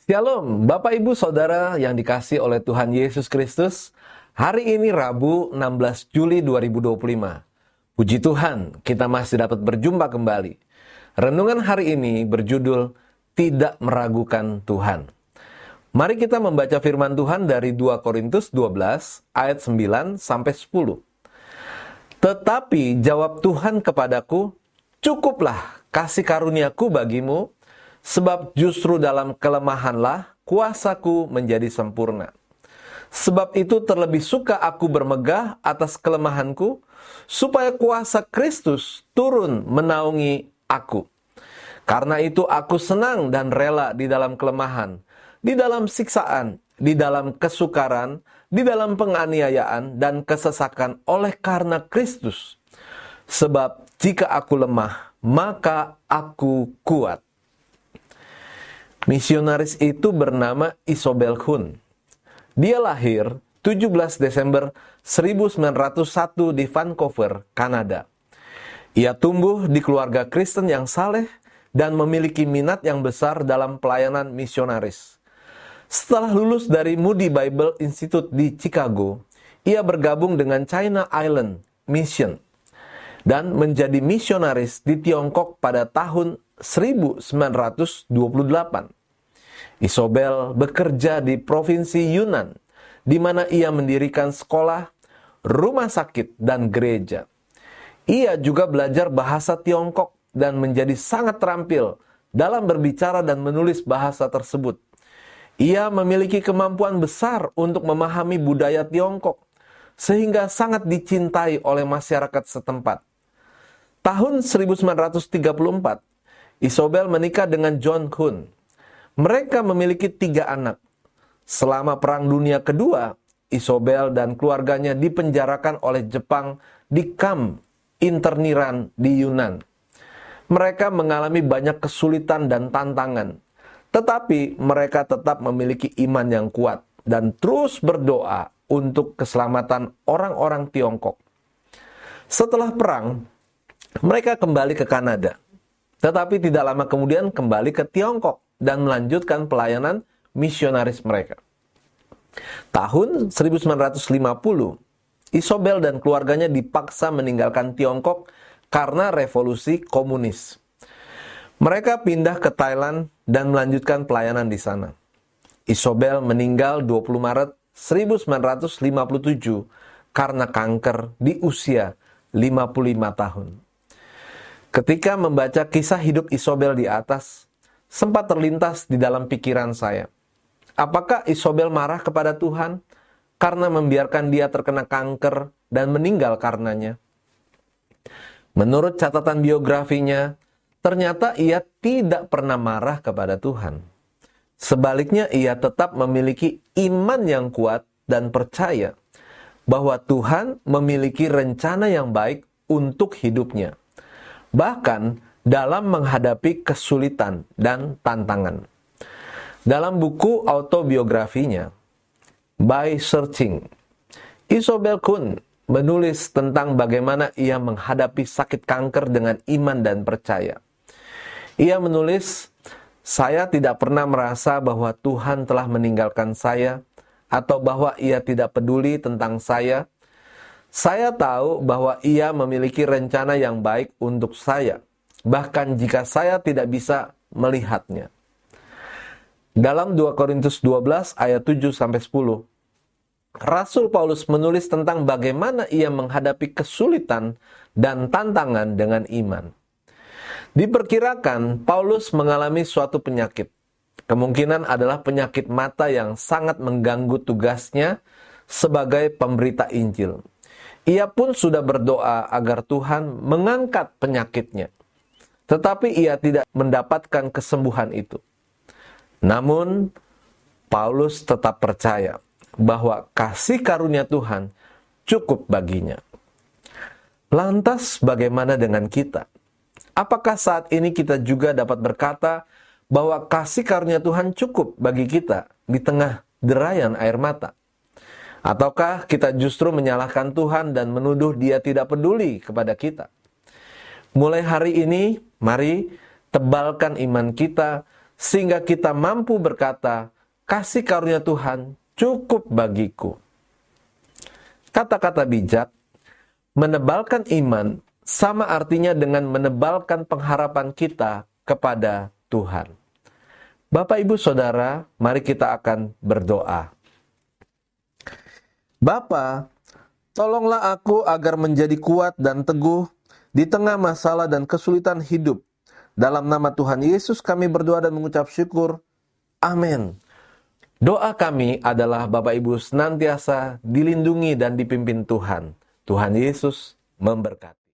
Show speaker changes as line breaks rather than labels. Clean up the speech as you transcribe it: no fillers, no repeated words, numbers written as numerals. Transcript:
Shalom, Bapak Ibu Saudara yang dikasihi oleh Tuhan Yesus Kristus. Hari ini Rabu 16 Juli 2025. Puji Tuhan, kita masih dapat berjumpa kembali. Renungan hari ini berjudul Tidak Meragukan Tuhan. Mari kita membaca firman Tuhan dari 2 Korintus 12 ayat 9 sampai 10. Tetapi jawab Tuhan kepadaku, cukuplah kasih karuniaku bagimu, sebab justru dalam kelemahanlah kuasaku menjadi sempurna. Sebab itu terlebih suka aku bermegah atas kelemahanku, supaya kuasa Kristus turun menaungi aku. Karena itu aku senang dan rela di dalam kelemahan, di dalam siksaan, di dalam kesukaran, di dalam penganiayaan dan kesesakan oleh karena Kristus. Sebab jika aku lemah, maka aku kuat. Misionaris itu bernama Isobel Kuhn. Dia lahir 17 Desember 1901 di Vancouver, Kanada. Ia tumbuh di keluarga Kristen yang saleh dan memiliki minat yang besar dalam pelayanan misionaris. Setelah lulus dari Moody Bible Institute di Chicago, ia bergabung dengan China Island Mission dan menjadi misionaris di Tiongkok pada tahun 1928. Isobel bekerja di Provinsi Yunnan, di mana ia mendirikan sekolah, rumah sakit, dan gereja. Ia juga belajar bahasa Tiongkok dan menjadi sangat terampil dalam berbicara dan menulis bahasa tersebut. Ia memiliki kemampuan besar untuk memahami budaya Tiongkok, sehingga sangat dicintai oleh masyarakat setempat. Tahun 1934, Isobel menikah dengan John Kuhn. Mereka memiliki 3 anak. Selama Perang Dunia Kedua, Isobel dan keluarganya dipenjarakan oleh Jepang di kamp interniran di Yunan. Mereka mengalami banyak kesulitan dan tantangan, tetapi mereka tetap memiliki iman yang kuat dan terus berdoa untuk keselamatan orang-orang Tiongkok. Setelah perang, mereka kembali ke Kanada, tetapi tidak lama kemudian kembali ke Tiongkok dan melanjutkan pelayanan misionaris mereka. Tahun 1950, Isobel dan keluarganya dipaksa meninggalkan Tiongkok karena revolusi komunis. Mereka pindah ke Thailand dan melanjutkan pelayanan di sana. Isobel meninggal 20 Maret 1957 karena kanker di usia 55 tahun. Ketika membaca kisah hidup Isobel di atas, sempat terlintas di dalam pikiran saya. Apakah Isobel marah kepada Tuhan karena membiarkan dia terkena kanker dan meninggal karenanya? Menurut catatan biografinya, ternyata ia tidak pernah marah kepada Tuhan. Sebaliknya, ia tetap memiliki iman yang kuat dan percaya bahwa Tuhan memiliki rencana yang baik untuk hidupnya. Bahkan dalam menghadapi kesulitan dan tantangan. Dalam buku autobiografinya, By Searching, Isobel Kuhn menulis tentang bagaimana ia menghadapi sakit kanker dengan iman dan percaya. Ia menulis, "Saya tidak pernah merasa bahwa Tuhan telah meninggalkan saya atau bahwa ia tidak peduli tentang saya. Saya tahu bahwa ia memiliki rencana yang baik untuk saya, bahkan jika saya tidak bisa melihatnya." Dalam 2 Korintus 12 ayat 7-10, Rasul Paulus menulis tentang bagaimana ia menghadapi kesulitan dan tantangan dengan iman. Diperkirakan Paulus mengalami suatu penyakit. Kemungkinan adalah penyakit mata yang sangat mengganggu tugasnya sebagai pemberita Injil. Ia pun sudah berdoa agar Tuhan mengangkat penyakitnya. Tetapi ia tidak mendapatkan kesembuhan itu. Namun, Paulus tetap percaya bahwa kasih karunia Tuhan cukup baginya. Lantas, bagaimana dengan kita? Apakah saat ini kita juga dapat berkata bahwa kasih karunia Tuhan cukup bagi kita di tengah derayan air mata? Ataukah kita justru menyalahkan Tuhan dan menuduh Dia tidak peduli kepada kita? Mulai hari ini, mari tebalkan iman kita sehingga kita mampu berkata, kasih karunia Tuhan cukup bagiku. Kata-kata bijak, menebalkan iman sama artinya dengan menebalkan pengharapan kita kepada Tuhan. Bapak, Ibu, Saudara, mari kita akan berdoa. Bapa, tolonglah aku agar menjadi kuat dan teguh di tengah masalah dan kesulitan hidup. Dalam nama Tuhan Yesus kami berdoa dan mengucap syukur. Amin. Doa kami adalah Bapak Ibu senantiasa dilindungi dan dipimpin Tuhan. Tuhan Yesus memberkati.